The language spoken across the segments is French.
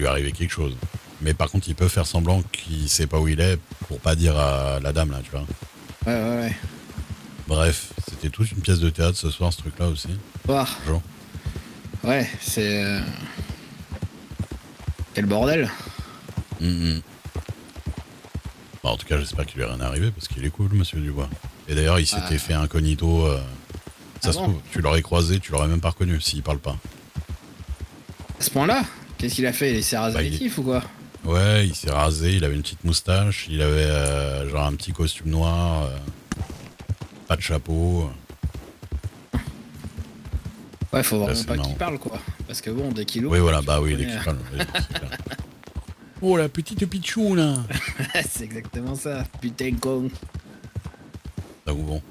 lui est arrivé quelque chose. Mais par contre, il peut faire semblant qu'il sait pas où il est pour pas dire à la dame, là, tu vois. Ouais. Bref, c'était toute une pièce de théâtre ce soir, ce truc-là aussi. Ouah, Jean. ouais, c'est... Quel bordel. Mhm. Bah, en tout cas, j'espère qu'il lui est rien arrivé parce qu'il est cool, monsieur Dubois. Et d'ailleurs, il s'était fait incognito. Ah Ça se bon? trouve, tu l'aurais croisé, tu l'aurais même pas reconnu s'il parle pas. À ce point-là? Qu'est-ce qu'il a fait? Il s'est rasé Bah, les tifs ou quoi? ouais, il s'est rasé, il avait une petite moustache, il avait genre un petit costume noir, pas de chapeau. Ouais, faut C'est vraiment assez pas qu'il marrant. parle, quoi. Parce que bon, dès qu'il ouvre, Oui, voilà, tu bah oui, il est reconnais. qui parle. Oui, c'est clair. Oh, la petite pichou, là. C'est exactement ça. Putain, con. Donc bon.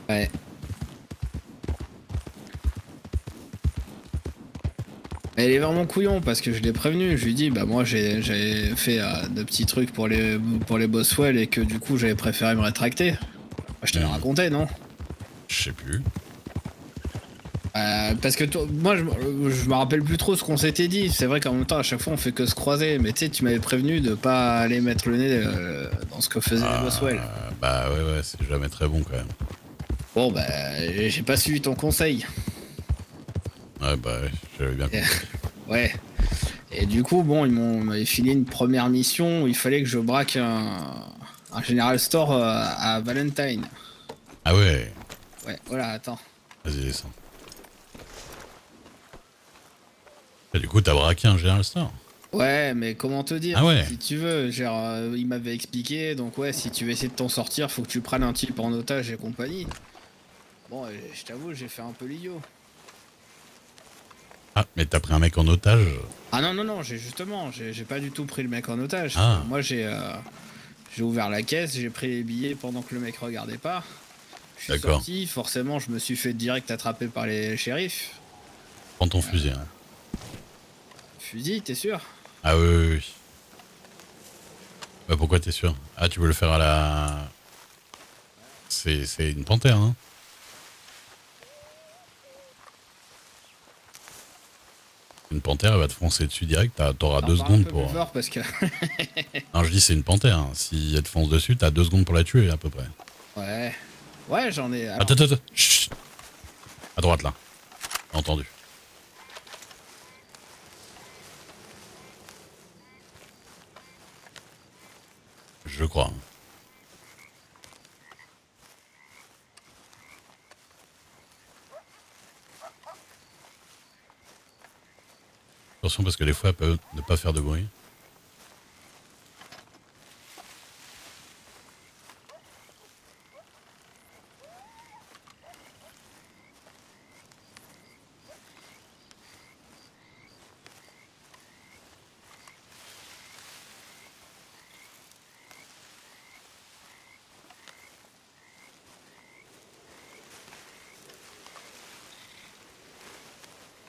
Ouais. Mais il est vraiment couillon parce que je l'ai prévenu. Je lui dis, bah moi j'avais fait de petits trucs pour les Boswell et que du coup j'avais préféré me rétracter. Moi, je t'avais raconté, non? Je sais plus. Parce que moi je me rappelle plus trop ce qu'on s'était dit. C'est vrai qu'en même temps à chaque fois on fait que se croiser. Mais tu sais, tu m'avais prévenu de pas aller mettre le nez dans ce que faisaient les Boswell. Bah ouais, c'est jamais très bon quand même. Bon bah j'ai pas suivi ton conseil. Ouais, bah ouais, j'avais bien Et- compris. ouais. Et du coup, bon, m'avaient filé une première mission où il fallait que je braque un General Store à Valentine. Ah ouais, Ouais, voilà, attends. vas-y, descends. Et du coup, t'as braqué un General Store. Ouais, mais comment te dire, Ah ouais. si tu veux, genre, il m'avait expliqué, donc ouais, si tu veux essayer de t'en sortir, faut que tu prennes un type en otage et compagnie. Bon, je t'avoue, j'ai fait un peu l'idiot. Ah, mais t'as pris un mec en otage. Ah non, non, non, j'ai pas du tout pris le mec en otage. Ah, Moi, j'ai ouvert la caisse, j'ai pris les billets pendant que le mec regardait pas. Je suis d'accord. sorti, forcément, je me suis fait direct attraper par les shérifs. Prends ton fusil. Hein. Fusil, t'es sûr? Ah oui. Bah pourquoi t'es sûr? Ah, tu veux le faire à la... C'est une panthère, hein. Une panthère, elle va te foncer dessus direct, t'auras Alors, deux parle un secondes peu plus pour... fort parce que. Non, je dis c'est une panthère, hein. Si elle te fonce dessus, t'as 2 secondes pour la tuer, à peu près. Ouais. Ouais, j'en ai. Alors. Attends. Chut. À droite, là. Entendu. Je crois. Attention, parce que des fois, elle peut ne pas faire de bruit.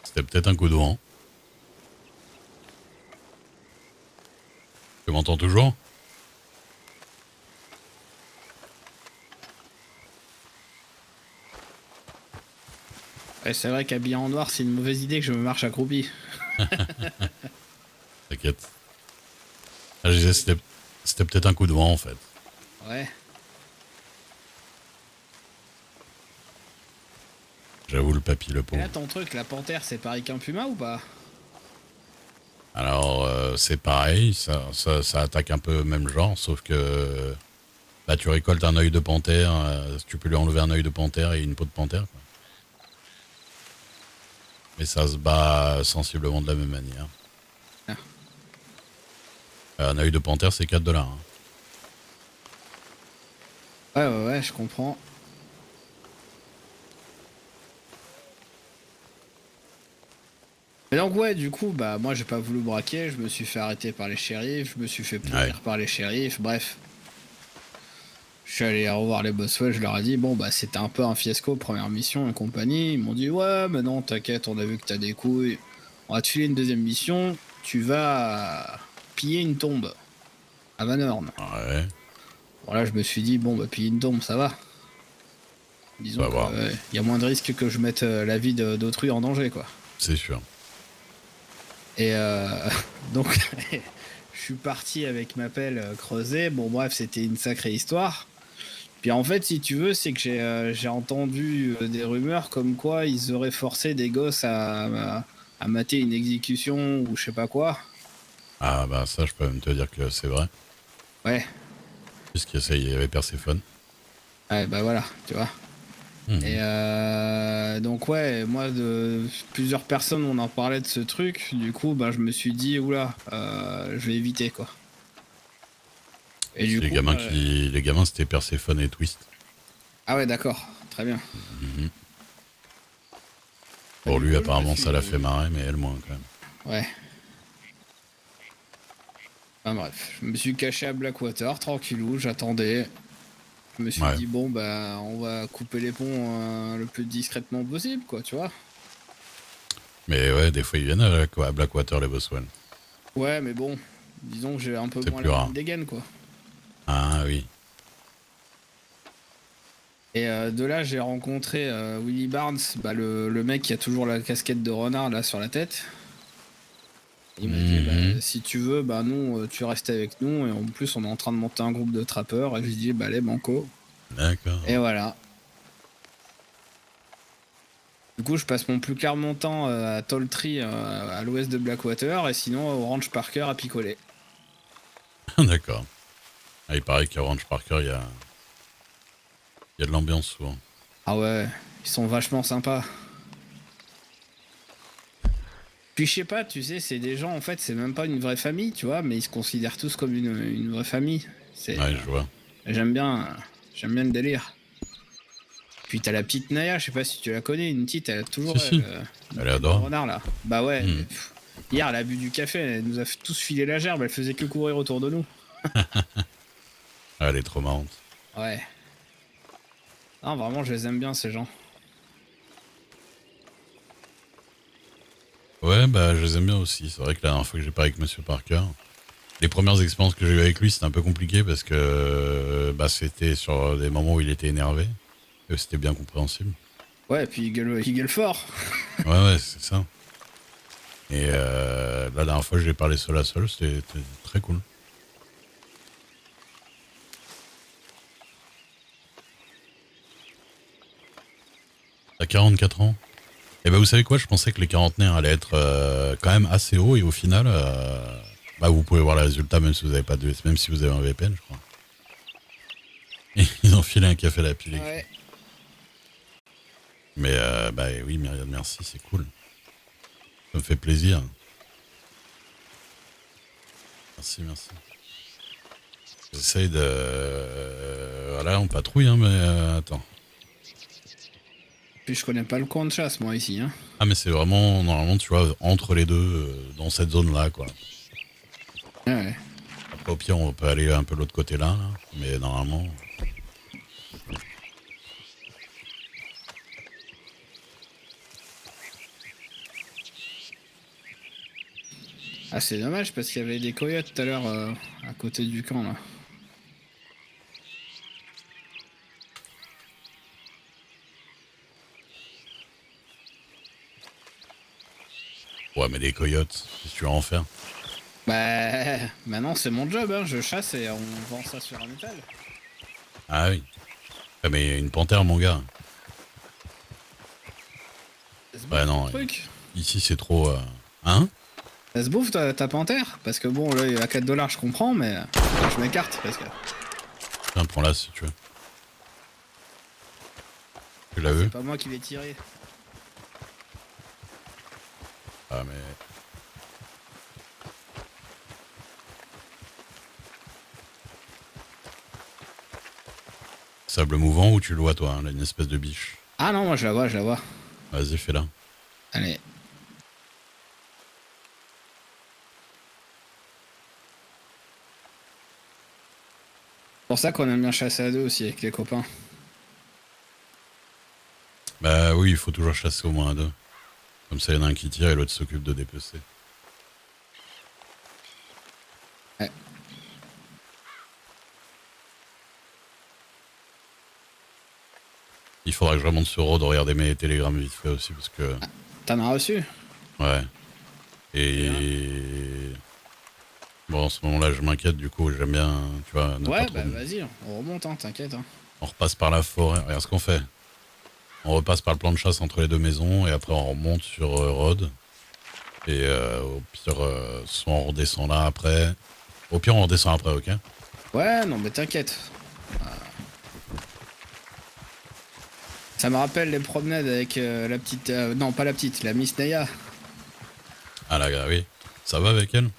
C'était peut-être un coup de vent. Tu m'entends toujours? Ouais, c'est vrai qu'habillé en noir, c'est une mauvaise idée que je me marche accroupi. T'inquiète. Ah, je disais, c'était peut-être un coup de vent, en fait. Ouais. J'avoue, le papy, le Et là, pauvre. ton truc, la panthère, c'est pareil qu'un puma ou pas? Alors, c'est pareil, ça attaque un peu le même genre, sauf que bah, tu récoltes un œil de panthère, tu peux lui enlever un œil de panthère et une peau de panthère. Quoi. Mais ça se bat sensiblement de la même manière. Ah. Un œil de panthère, c'est 4 $. Hein. Ouais, je comprends. Mais donc, ouais, du coup, bah, moi, j'ai pas voulu braquer, je me suis fait arrêter par les shérifs, je me suis fait Ouais. pourrir par les shérifs, bref. Je suis allé revoir les Boswell, je leur ai dit, bon, bah, c'était un peu un fiasco, première mission et compagnie. Ils m'ont dit, ouais, mais non, t'inquiète, on a vu que t'as des couilles. On va te filer une deuxième mission, tu vas piller une tombe à Van Horn. Ouais, Bon, là, je me suis dit, bon, bah, piller une tombe, ça va. on Disons va que voir. y a moins de risques que je mette la vie d'autrui en danger, quoi. C'est sûr. Et donc, je suis parti avec ma pelle creuser. Bon, bref, c'était une sacrée histoire. Puis en fait, si tu veux, c'est que j'ai entendu des rumeurs comme quoi ils auraient forcé des gosses à mater une exécution ou je sais pas quoi. Ah bah ça, je peux même te dire que c'est vrai. Ouais, Puisqu'il y avait Perséphone. ouais, bah voilà, tu vois. Et Mhm. donc ouais, moi de plusieurs personnes on en parlait de ce truc, du coup bah je me suis dit oula, je vais éviter quoi. Et du C'est coup les gamins, c'était Perséphone et Twist. ah ouais d'accord, très bien. Mhm. Bah, Pour du lui, coup je me apparemment, ça l'a suis fait marrer, mais elle moins quand même. ouais, enfin bref, je me suis caché à Blackwater tranquillou, j'attendais. Je me suis Ouais. dit bon bah on va couper les ponts le plus discrètement possible quoi, tu vois. Mais ouais, des fois, ils viennent à Blackwater, les Boswell. Ouais mais bon, disons que j'ai un peu C'est moins plus la rare. même dégaine quoi. Ah oui. Et de là, j'ai rencontré Willy Barnes, bah, le mec qui a toujours la casquette de renard là sur la tête. Il m'a dit, bah, Mhm. si tu veux, bah, nous, tu restes avec nous. Et en plus, on est en train de monter un groupe de trappeurs. Et j'ai dit, bah, allez, banco. Et D'accord. voilà. Du coup, je passe mon plus clair mon temps à Talltree, à l'ouest de Blackwater. Et sinon, au Ranch Parker à picoler. D'accord. Ah, il paraît qu'à Orange Parker, il y a de l'ambiance souvent. Ah ouais, ils sont vachement sympas. Puis je sais pas, tu sais, c'est des gens, en fait, c'est même pas une vraie famille, tu vois, mais ils se considèrent tous comme une vraie famille. C'est, Ouais, je vois. j'aime bien, j'aime bien le délire. Puis t'as la petite Naya, je sais pas si tu la connais, une petite, elle a Si, toujours si. une Elle est tête de adorable. renard là. Bah ouais, mais Mhm. hier elle a bu du café, elle nous a tous filé la gerbe, elle faisait que courir autour de nous. Ah, elle est trop marrante. Ouais. Non, vraiment, je les aime bien ces gens. Ouais, bah, je les aime bien aussi. C'est vrai que la dernière fois que j'ai parlé avec Monsieur Parker, les premières expériences que j'ai eues avec lui, c'était un peu compliqué parce que bah, c'était sur des moments où il était énervé. Et c'était bien compréhensible. Ouais, puis il gueule fort. Ouais, ouais, c'est ça. Et la dernière fois que j'ai parlé seul à seul, c'était très cool. T'as 44 ans? Et ben vous savez quoi, je pensais que les quarantenaires allaient être quand même assez hauts et au final, bah, vous pouvez voir les résultats même si vous avez pas de, même si vous avez un VPN, je crois. Et ils ont filé un café à la pile écrit. Ouais. Mais bah oui, Myriam, merci, c'est cool. Ça me fait plaisir. Merci, merci. J'essaye de... voilà, on patrouille, hein, mais attends. Puis je connais pas le coin de chasse, moi, ici, hein. Ah mais c'est vraiment, normalement, tu vois, entre les deux, dans cette zone-là, quoi. Ouais. Après, au pire, on peut aller un peu de l'autre côté là, mais normalement... Ah, c'est dommage parce qu'il y avait des coyotes tout à l'heure à côté du camp, là. Ouais, mais des coyotes, qu'est-ce que tu vas en faire? Bah, maintenant c'est mon job, hein. Je chasse et on vend ça sur un étal. Ah oui. Ah, mais une panthère, mon gars. Ça se Ouais, bouffe ton non, truc. ici, c'est trop... Hein? Ça se bouffe ta panthère. Parce que bon, là, à 4 dollars, je comprends, mais je m'écarte parce que Tiens, prends-la si tu veux. Tu l'as c'est vu? pas moi qui vais tirer. Ah, mais... Sable mouvant ou tu le vois, toi, hein, là, une espèce de biche. Ah non, moi je la vois, je la vois. Vas-y, fais-la. Allez. C'est pour ça qu'on aime bien chasser à deux aussi avec les copains. Bah oui, il faut toujours chasser au moins à deux. Comme ça, il y en a un qui tire et l'autre s'occupe de dépecer. Ouais. Il faudra que je remonte sur Road, regarder mes télégrammes vite fait aussi, parce que... T'en as reçu? Ouais. Et bon, en ce moment-là, je m'inquiète, du coup, j'aime bien, tu vois, ne pas Ouais, trop. bah vas-y, on remonte, hein, t'inquiète. Hein. On repasse par la forêt. Regarde ce qu'on fait. On repasse par le plan de chasse entre les deux maisons et après on remonte sur Rhodes. Et au pire, soit on redescend là après. Au pire, on redescend après, ok? Ouais, non, mais t'inquiète. Ça me rappelle les promenades avec la petite... non, pas la petite, la Miss Naya. Ah là, oui. Ça va avec elle?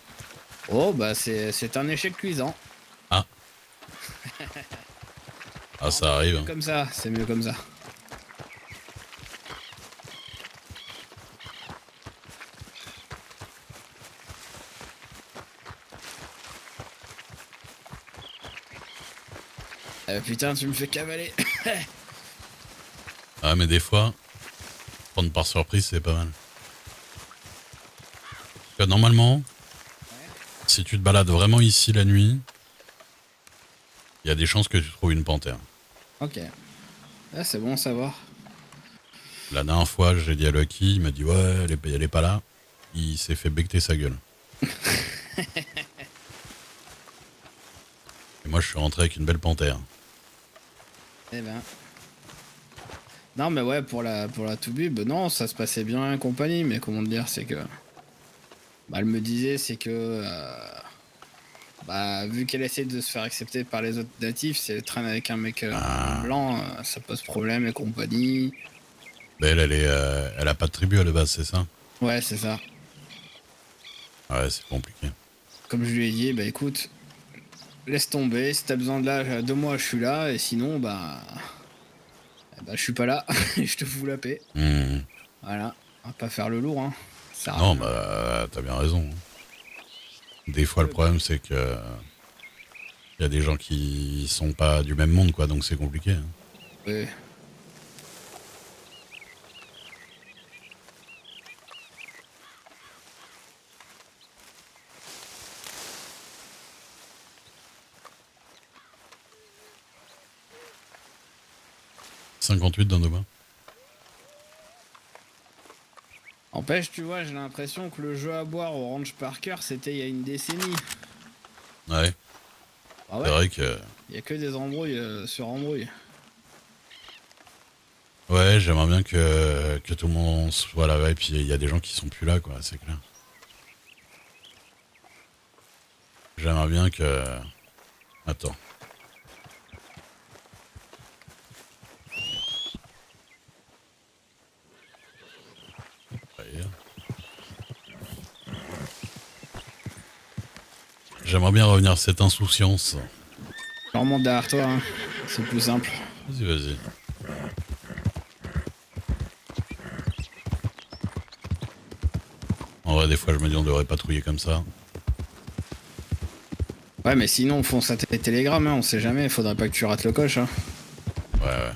Oh, bah c'est un échec cuisant. Ah. Ah, Non, mais ça arrive. c'est mieux comme ça, c'est mieux comme ça. Putain, tu me fais cavaler. Ah, mais des fois, prendre par surprise, c'est pas mal. Parce que normalement, si tu te balades vraiment ici la nuit, il y a des chances que tu trouves une panthère. Ok. Ah, c'est bon à savoir. La dernière fois, j'ai dit à Lucky, il m'a dit ouais, elle est pas là. Il s'est fait becter sa gueule. Et moi, je suis rentré avec une belle panthère. Eh ben. Non, mais ouais, pour la Toubib, non, ça se passait bien et compagnie, mais comment te dire, c'est que. Bah, elle me disait, c'est que. Bah, vu qu'elle essaie de se faire accepter par les autres natifs, si elle traîne avec un mec blanc, ça pose problème et compagnie. Mais elle a pas de tribu à la base, c'est ça? Ouais, c'est ça. Ouais, c'est compliqué. Comme je lui ai dit, bah écoute, laisse tomber, si t'as besoin de moi, je suis là, et sinon, bah je suis pas là, et je te fous la paix. Hmm. Voilà, on va pas faire le lourd, hein. Ça sert à Non, rien. bah, t'as bien raison. Des fois, le problème, c'est que il y a des gens qui sont pas du même monde, quoi, donc c'est compliqué. Hein. Ouais. 58 dans nos mains. Empêche, tu vois, j'ai l'impression que le jeu à boire au Ranch Parker, c'était il y a une décennie. Ouais, Ah c'est ouais, vrai que... il y a que des embrouilles sur embrouilles. Ouais, j'aimerais bien que tout le monde soit là, et puis il y a des gens qui sont plus là, quoi, c'est clair. J'aimerais bien que... Attends. J'aimerais bien revenir à cette insouciance. Je remonte derrière toi, hein. C'est plus simple. Vas-y, vas-y. En vrai, des fois, je me dis on devrait patrouiller comme ça. Ouais, mais sinon, on fonce à tes télégrammes, hein, on sait jamais, faudrait pas que tu rates le coche. Hein. Ouais, ouais.